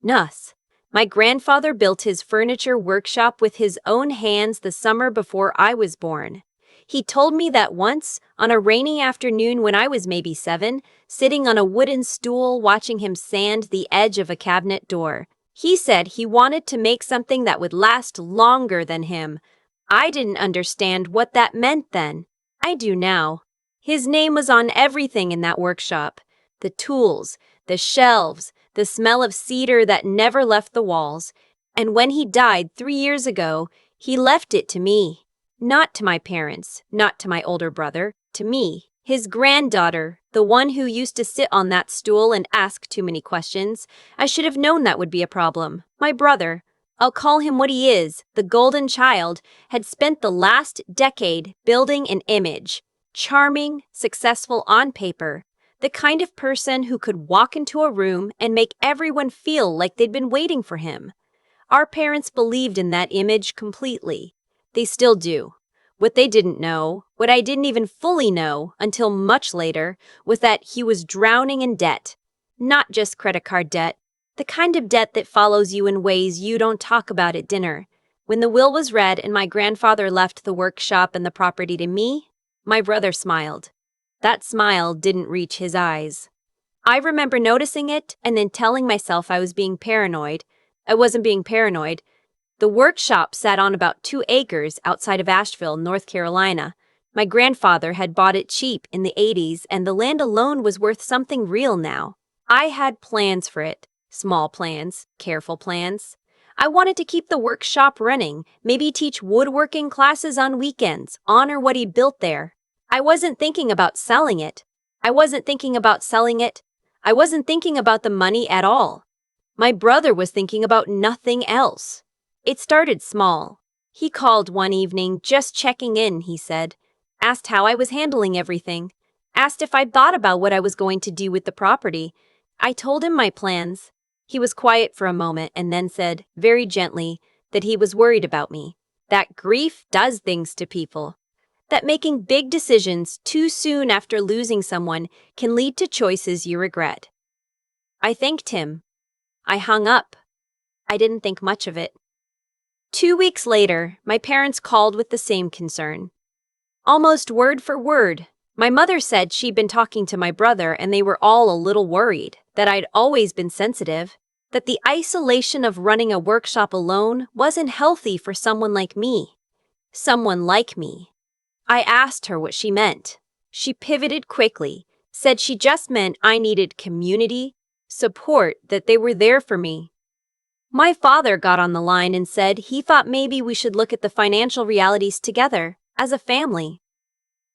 Nuss. My grandfather built his furniture workshop with his own hands the summer before I was born. He told me that once, on a rainy afternoon when I was maybe 7, sitting on a wooden stool watching him sand the edge of a cabinet door. He said he wanted to make something that would last longer than him. I didn't understand what that meant then. I do now. His name was on everything in that workshop. The tools, the shelves, the smell of cedar that never left the walls. And when he died 3 years ago, he left it to me. Not to my parents, not to my older brother, to me, his granddaughter, the one who used to sit on that stool and ask too many questions. I should have known that would be a problem. My brother, I'll call him what he is, the golden child, had spent the last decade building an image. Charming, successful on paper, the kind of person who could walk into a room and make everyone feel like they'd been waiting for him. Our parents believed in that image completely. They still do. What they didn't know, what I didn't even fully know until much later, was that he was drowning in debt. Not just credit card debt, the kind of debt that follows you in ways you don't talk about at dinner. When the will was read and my grandfather left the workshop and the property to me, my brother smiled. That smile didn't reach his eyes. I remember noticing it and then telling myself I was being paranoid. I wasn't being paranoid. The workshop sat on about 2 acres outside of Asheville, North Carolina. My grandfather had bought it cheap in the 80s, and the land alone was worth something real now. I had plans for it. Small plans, careful plans. I wanted to keep the workshop running, maybe teach woodworking classes on weekends, honor what he built there. I wasn't thinking about selling it. I wasn't thinking about the money at all. My brother was thinking about nothing else. It started small. He called one evening, just checking in, he said. Asked how I was handling everything. Asked if I'd thought about what I was going to do with the property. I told him my plans. He was quiet for a moment and then said, very gently, that he was worried about me. That grief does things to people. That making big decisions too soon after losing someone can lead to choices you regret. I thanked him. I hung up. I didn't think much of it. 2 weeks later, my parents called with the same concern. Almost word for word. My mother said she'd been talking to my brother and they were all a little worried, that I'd always been sensitive, that the isolation of running a workshop alone wasn't healthy for someone like me. Someone like me. I asked her what she meant. She pivoted quickly, said she just meant I needed community, support, that they were there for me. My father got on the line and said he thought maybe we should look at the financial realities together, as a family.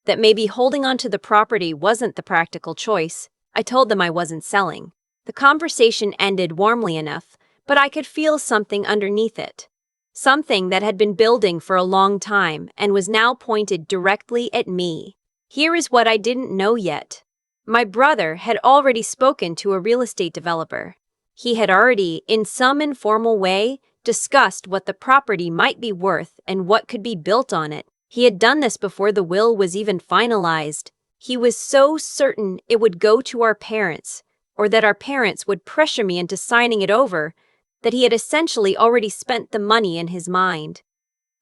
That maybe holding on to the property wasn't the practical choice. I told them I wasn't selling. The conversation ended warmly enough, but I could feel something underneath it. Something that had been building for a long time and was now pointed directly at me. Here is what I didn't know yet. My brother had already spoken to a real estate developer. He had already, in some informal way, discussed what the property might be worth and what could be built on it. He had done this before the will was even finalized. He was so certain it would go to our parents, or that our parents would pressure me into signing it over, that he had essentially already spent the money in his mind.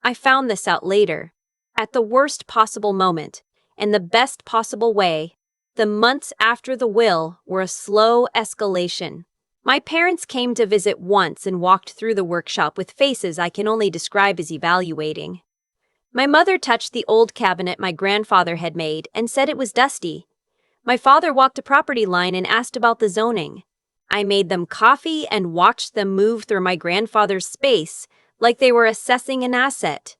I found this out later, at the worst possible moment, and the best possible way. The months after the will were a slow escalation. My parents came to visit once and walked through the workshop with faces I can only describe as evaluating. My mother touched the old cabinet my grandfather had made and said it was dusty. My father walked a property line and asked about the zoning. I made them coffee and watched them move through my grandfather's space like they were assessing an asset.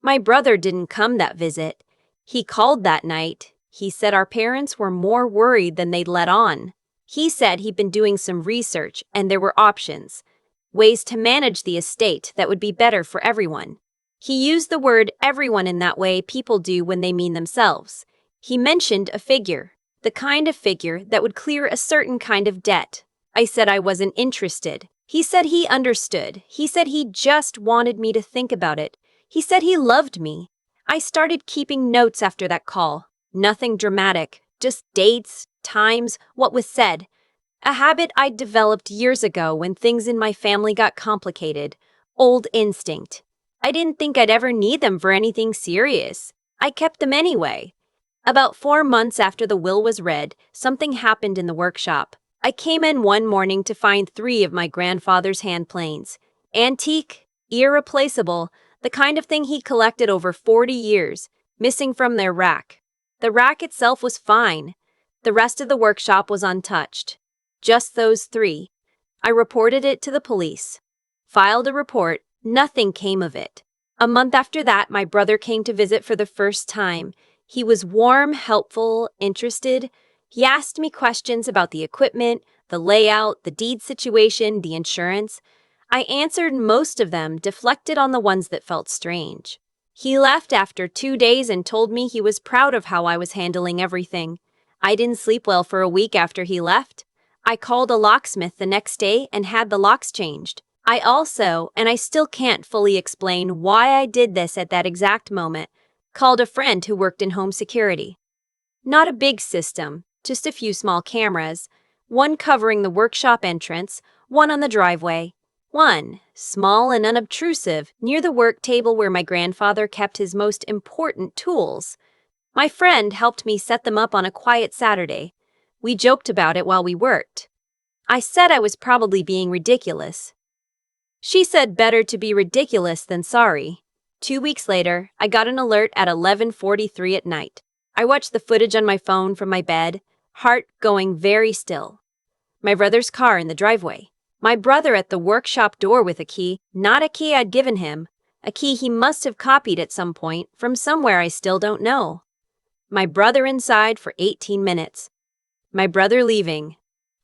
My brother didn't come that visit. He called that night. He said our parents were more worried than they'd let on. He said he'd been doing some research and there were options, ways to manage the estate that would be better for everyone. He used the word everyone in that way people do when they mean themselves. He mentioned a figure, the kind of figure that would clear a certain kind of debt. I said I wasn't interested. He said he understood. He said he just wanted me to think about it. He said he loved me. I started keeping notes after that call. Nothing dramatic, just dates, times, what was said. A habit I'd developed years ago when things in my family got complicated. Old instinct. I didn't think I'd ever need them for anything serious. I kept them anyway. About 4 months after the will was read, something happened in the workshop. I came in one morning to find 3 of my grandfather's hand planes. Antique, irreplaceable, the kind of thing he collected over 40 years, missing from their rack. The rack itself was fine. The rest of the workshop was untouched. Just those 3. I reported it to the police. Filed a report. Nothing came of it. A month after that, my brother came to visit for the first time. He was warm, helpful, interested. He asked me questions about the equipment, the layout, the deed situation, the insurance. I answered most of them, deflected on the ones that felt strange. He left after 2 days and told me he was proud of how I was handling everything. I didn't sleep well for a week after he left. I called a locksmith the next day and had the locks changed. I also, and I still can't fully explain why I did this at that exact moment, called a friend who worked in home security. Not a big system, just a few small cameras, one covering the workshop entrance, one on the driveway, one, small and unobtrusive, near the work table where my grandfather kept his most important tools. My friend helped me set them up on a quiet Saturday. We joked about it while we worked. I said I was probably being ridiculous. She said better to be ridiculous than sorry. 2 weeks later, I got an alert at 11:43 at night. I watched the footage on my phone from my bed, heart going very still. My brother's car in the driveway. My brother at the workshop door with a key, not a key I'd given him, a key he must have copied at some point from somewhere I still don't know. My brother inside for 18 minutes. My brother leaving.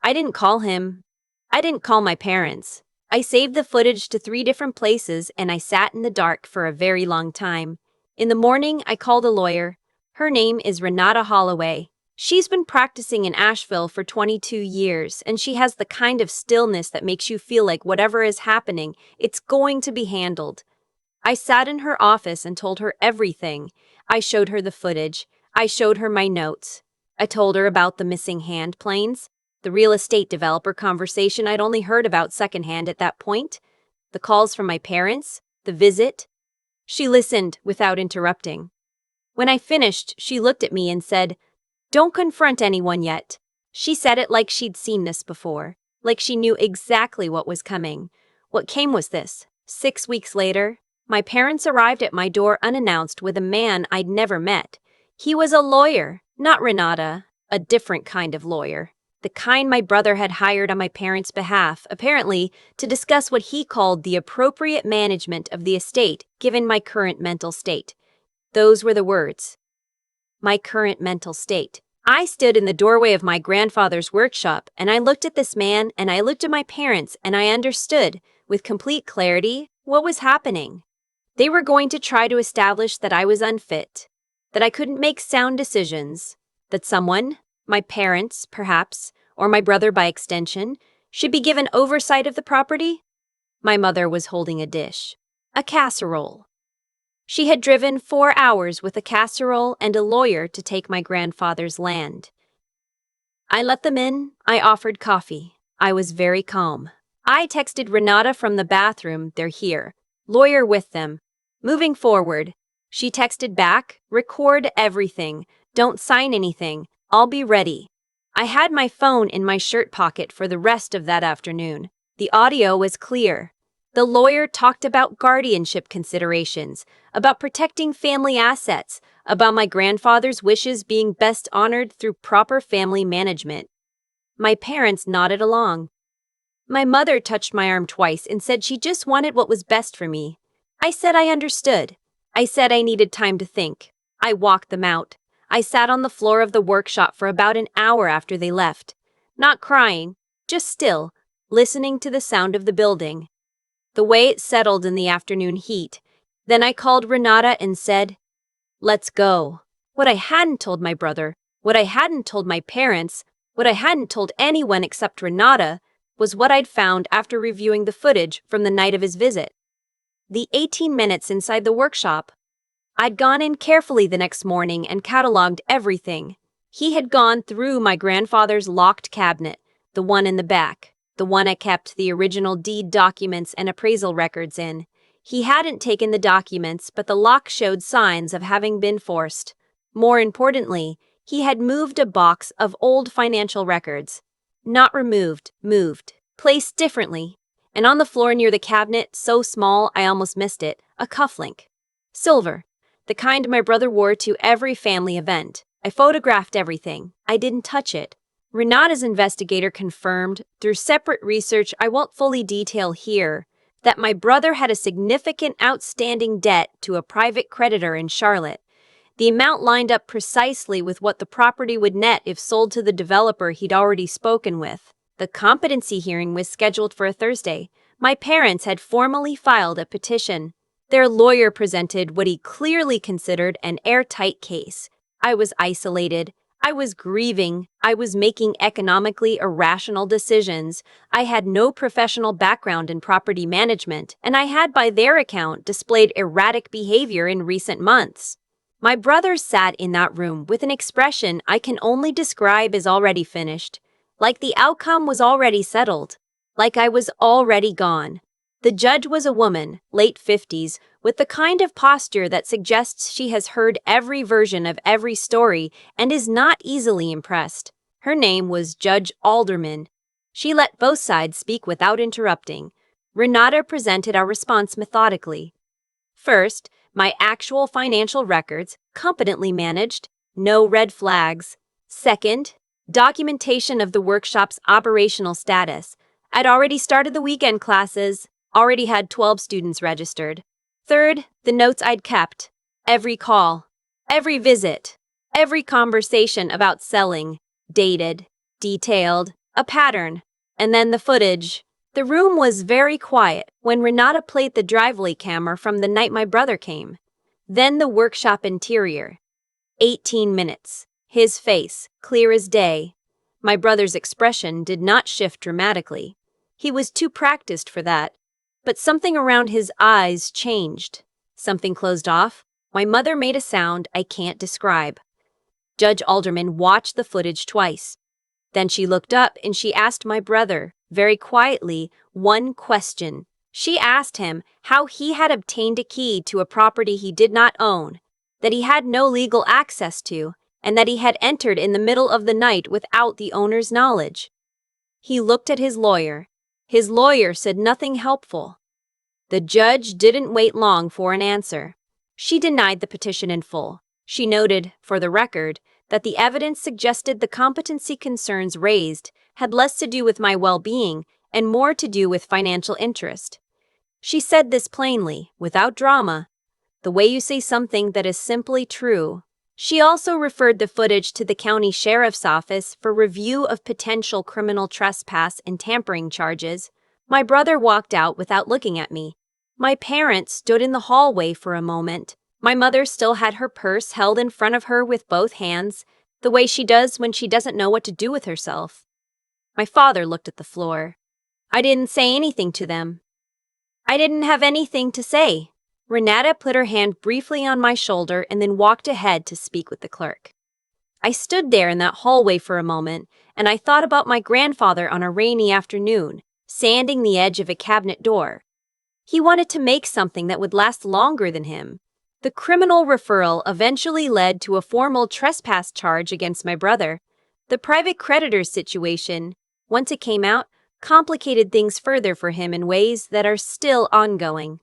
I didn't call him. I didn't call my parents. I saved the footage to 3 different places and I sat in the dark for a very long time. In the morning, I called a lawyer. Her name is Renata Holloway. She's been practicing in Asheville for 22 years, and she has the kind of stillness that makes you feel like whatever is happening, it's going to be handled. I sat in her office and told her everything. I showed her the footage. I showed her my notes. I told her about the missing hand planes, the real estate developer conversation I'd only heard about secondhand at that point, the calls from my parents, the visit. She listened without interrupting. When I finished, she looked at me and said, "Don't confront anyone yet." She said it like she'd seen this before, like she knew exactly what was coming. What came was this. 6 weeks later, my parents arrived at my door unannounced with a man I'd never met. He was a lawyer, not Renata, a different kind of lawyer. The kind my brother had hired on my parents' behalf, apparently, to discuss what he called the appropriate management of the estate given my current mental state. Those were the words. My current mental state. I stood in the doorway of my grandfather's workshop, and I looked at this man, and I looked at my parents, and I understood, with complete clarity, what was happening. They were going to try to establish that I was unfit, that I couldn't make sound decisions, that someone, my parents, perhaps, or my brother by extension, should be given oversight of the property. My mother was holding a dish, a casserole. She had driven 4 hours with a casserole and a lawyer to take my grandfather's land. I let them in. I offered coffee. I was very calm. I texted Renata from the bathroom, "They're here." Lawyer with them. Moving forward. She texted back, "Record everything. Don't sign anything. I'll be ready." I had my phone in my shirt pocket for the rest of that afternoon. The audio was clear. The lawyer talked about guardianship considerations, about protecting family assets, about my grandfather's wishes being best honored through proper family management. My parents nodded along. My mother touched my arm twice and said she just wanted what was best for me. I said I understood. I said I needed time to think. I walked them out. I sat on the floor of the workshop for about an hour after they left. Not crying, just still, listening to the sound of the building. The way it settled in the afternoon heat. Then I called Renata and said, "Let's go." What I hadn't told my brother, what I hadn't told my parents, what I hadn't told anyone except Renata, was what I'd found after reviewing the footage from the night of his visit. The 18 minutes inside the workshop. I'd gone in carefully the next morning and cataloged everything. He had gone through my grandfather's locked cabinet, The one in the back. The one I kept the original deed documents and appraisal records in. He hadn't taken the documents, but the lock showed signs of having been forced. More importantly, he had moved a box of old financial records. Not removed, moved. Placed differently. And on the floor near the cabinet, so small I almost missed it, a cufflink. Silver. The kind my brother wore to every family event. I photographed everything. I didn't touch it. Renata's investigator confirmed, through separate research I won't fully detail here, that my brother had a significant outstanding debt to a private creditor in Charlotte. The amount lined up precisely with what the property would net if sold to the developer he'd already spoken with. The competency hearing was scheduled for a Thursday. My parents had formally filed a petition. Their lawyer presented what he clearly considered an airtight case. I was isolated. I was grieving. I was making economically irrational decisions. I had no professional background in property management, and I had, by their account, displayed erratic behavior in recent months. My brother sat in that room with an expression I can only describe as already finished, like the outcome was already settled, like I was already gone. The judge was a woman, late 50s, with the kind of posture that suggests she has heard every version of every story and is not easily impressed. Her name was Judge Alderman. She let both sides speak without interrupting. Renata presented our response methodically. First, my actual financial records, competently managed, no red flags. Second, documentation of the workshop's operational status. I'd already started the weekend classes, already had 12 students registered. Third, the notes I'd kept. Every call, every visit, every conversation about selling. Dated, detailed, a pattern. And then the footage. The room was very quiet when Renata played the driveway camera from the night my brother came. Then the workshop interior. 18 minutes. His face, clear as day. My brother's expression did not shift dramatically. He was too practiced for that. But something around his eyes changed. Something closed off. My mother made a sound I can't describe. Judge Alderman watched the footage twice. Then she looked up and she asked my brother, very quietly, one question. She asked him how he had obtained a key to a property he did not own, that he had no legal access to, and that he had entered in the middle of the night without the owner's knowledge. He looked at his lawyer. His lawyer said nothing helpful. The judge didn't wait long for an answer. She denied the petition in full. She noted, for the record, that the evidence suggested the competency concerns raised had less to do with my well-being and more to do with financial interest. She said this plainly, without drama, the way you say something that is simply true. She also referred the footage to the county sheriff's office for review of potential criminal trespass and tampering charges. My brother walked out without looking at me. My parents stood in the hallway for a moment. My mother still had her purse held in front of her with both hands, the way she does when she doesn't know what to do with herself. My father looked at the floor. I didn't say anything to them. I didn't have anything to say. Renata put her hand briefly on my shoulder and then walked ahead to speak with the clerk. I stood there in that hallway for a moment, and I thought about my grandfather on a rainy afternoon, sanding the edge of a cabinet door. He wanted to make something that would last longer than him. The criminal referral eventually led to a formal trespass charge against my brother. The private creditor's situation, once it came out, complicated things further for him in ways that are still ongoing.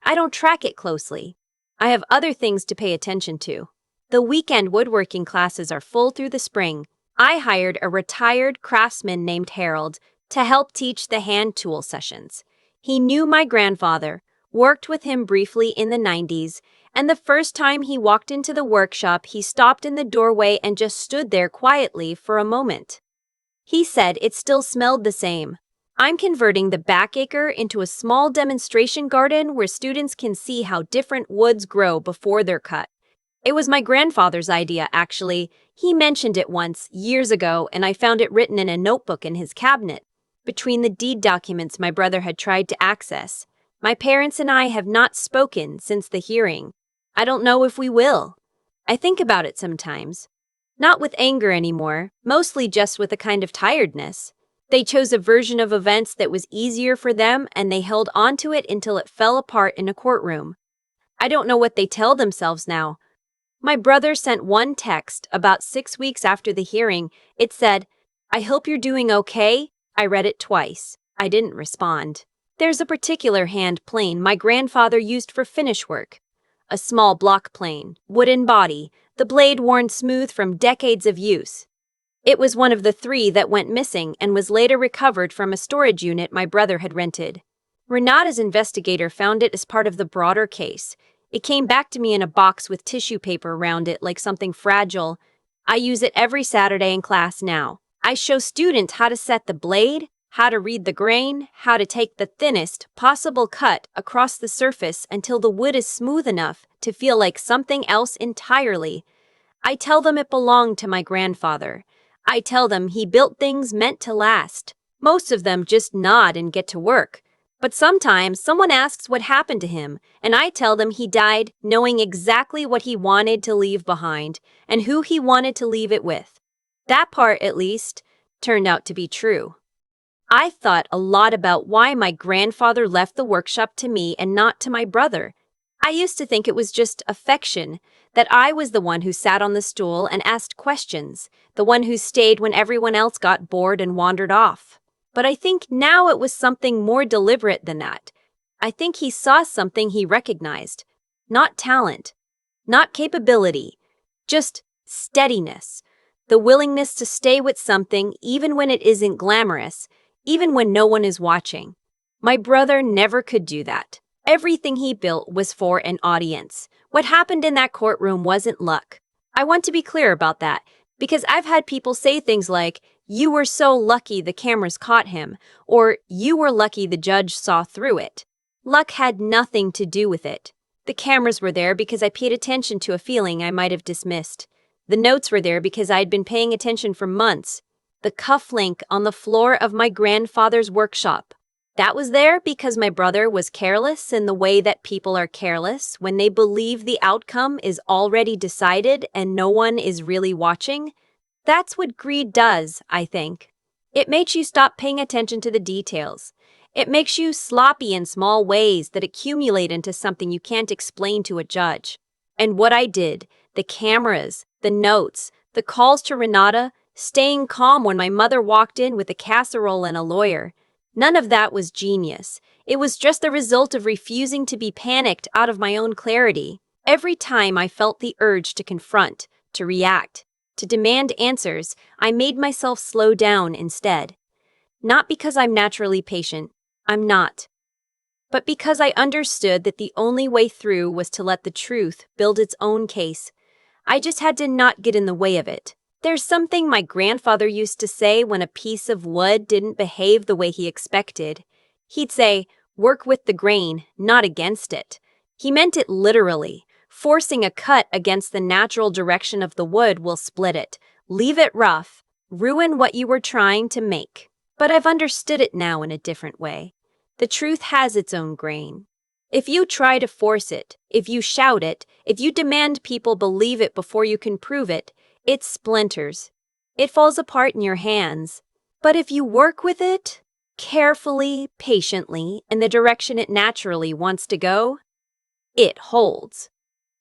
I don't track it closely. I have other things to pay attention to. The weekend woodworking classes are full through the spring. I hired a retired craftsman named Harold to help teach the hand tool sessions. He knew my grandfather, worked with him briefly in the 90s, and the first time he walked into the workshop, he stopped in the doorway and just stood there quietly for a moment. He said it still smelled the same. I'm converting the backacre into a small demonstration garden where students can see how different woods grow before they're cut. It was my grandfather's idea, actually. He mentioned it once, years ago, and I found it written in a notebook in his cabinet, between the deed documents my brother had tried to access. My parents and I have not spoken since the hearing. I don't know if we will. I think about it sometimes. Not with anger anymore, mostly just with a kind of tiredness. They chose a version of events that was easier for them and they held on to it until it fell apart in a courtroom. I don't know what they tell themselves now. My brother sent one text about 6 weeks after the hearing. It said, "I hope you're doing okay." I read it twice. I didn't respond. There's a particular hand plane my grandfather used for finish work. A small block plane, wooden body, the blade worn smooth from decades of use. It was one of the 3 that went missing and was later recovered from a storage unit my brother had rented. Renata's investigator found it as part of the broader case. It came back to me in a box with tissue paper around it like something fragile. I use it every Saturday in class now. I show students how to set the blade, how to read the grain, how to take the thinnest possible cut across the surface until the wood is smooth enough to feel like something else entirely. I tell them it belonged to my grandfather. I tell them he built things meant to last. Most of them just nod and get to work. But sometimes someone asks what happened to him, and I tell them he died knowing exactly what he wanted to leave behind and who he wanted to leave it with. That part, at least, turned out to be true. I've thought a lot about why my grandfather left the workshop to me and not to my brother. I used to think it was just affection, that I was the one who sat on the stool and asked questions, the one who stayed when everyone else got bored and wandered off. But I think now it was something more deliberate than that. I think he saw something he recognized. Not talent, not capability, just steadiness. The willingness to stay with something even when it isn't glamorous, even when no one is watching. My brother never could do that. Everything he built was for an audience. What happened in that courtroom wasn't luck. I want to be clear about that, because I've had people say things like, "You were so lucky the cameras caught him," or "You were lucky the judge saw through it." Luck had nothing to do with it. The cameras were there because I paid attention to a feeling I might have dismissed. The notes were there because I had been paying attention for months. The cufflink on the floor of my grandfather's workshop. That was there because my brother was careless in the way that people are careless when they believe the outcome is already decided and no one is really watching. That's what greed does, I think. It makes you stop paying attention to the details. It makes you sloppy in small ways that accumulate into something you can't explain to a judge. And what I did, the cameras, the notes, the calls to Renata, staying calm when my mother walked in with a casserole and a lawyer, none of that was genius. It was just the result of refusing to be panicked out of my own clarity. Every time I felt the urge to confront, to react, to demand answers, I made myself slow down instead. Not because I'm naturally patient. I'm not. But because I understood that the only way through was to let the truth build its own case. I just had to not get in the way of it. There's something my grandfather used to say when a piece of wood didn't behave the way he expected. He'd say, "Work with the grain, not against it." He meant it literally. Forcing a cut against the natural direction of the wood will split it, leave it rough, ruin what you were trying to make. But I've understood it now in a different way. The truth has its own grain. If you try to force it, if you shout it, if you demand people believe it before you can prove it, it splinters. It falls apart in your hands. But if you work with it, carefully, patiently, in the direction it naturally wants to go, it holds.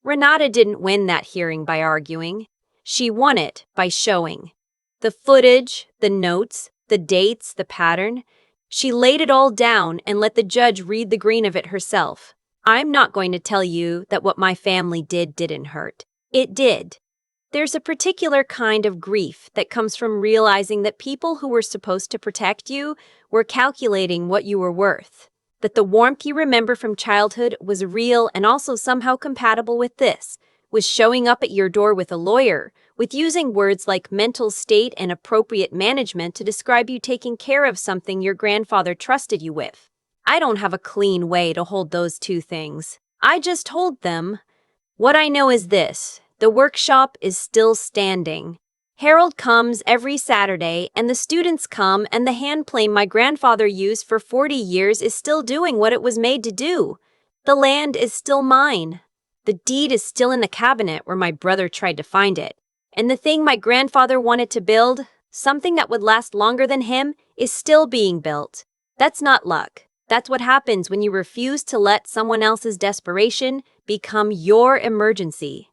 Renata didn't win that hearing by arguing. She won it by showing. The footage, the notes, the dates, the pattern. She laid it all down and let the judge read the green of it herself. I'm not going to tell you that what my family did didn't hurt. It did. There's a particular kind of grief that comes from realizing that people who were supposed to protect you were calculating what you were worth. That the warmth you remember from childhood was real and also somehow compatible with this, with showing up at your door with a lawyer, with using words like mental state and appropriate management to describe you taking care of something your grandfather trusted you with. I don't have a clean way to hold those two things. I just hold them. What I know is this: the workshop is still standing. Harold comes every Saturday, and the students come, and the hand plane my grandfather used for 40 years is still doing what it was made to do. The land is still mine. The deed is still in the cabinet where my brother tried to find it. And the thing my grandfather wanted to build, something that would last longer than him, is still being built. That's not luck. That's what happens when you refuse to let someone else's desperation become your emergency.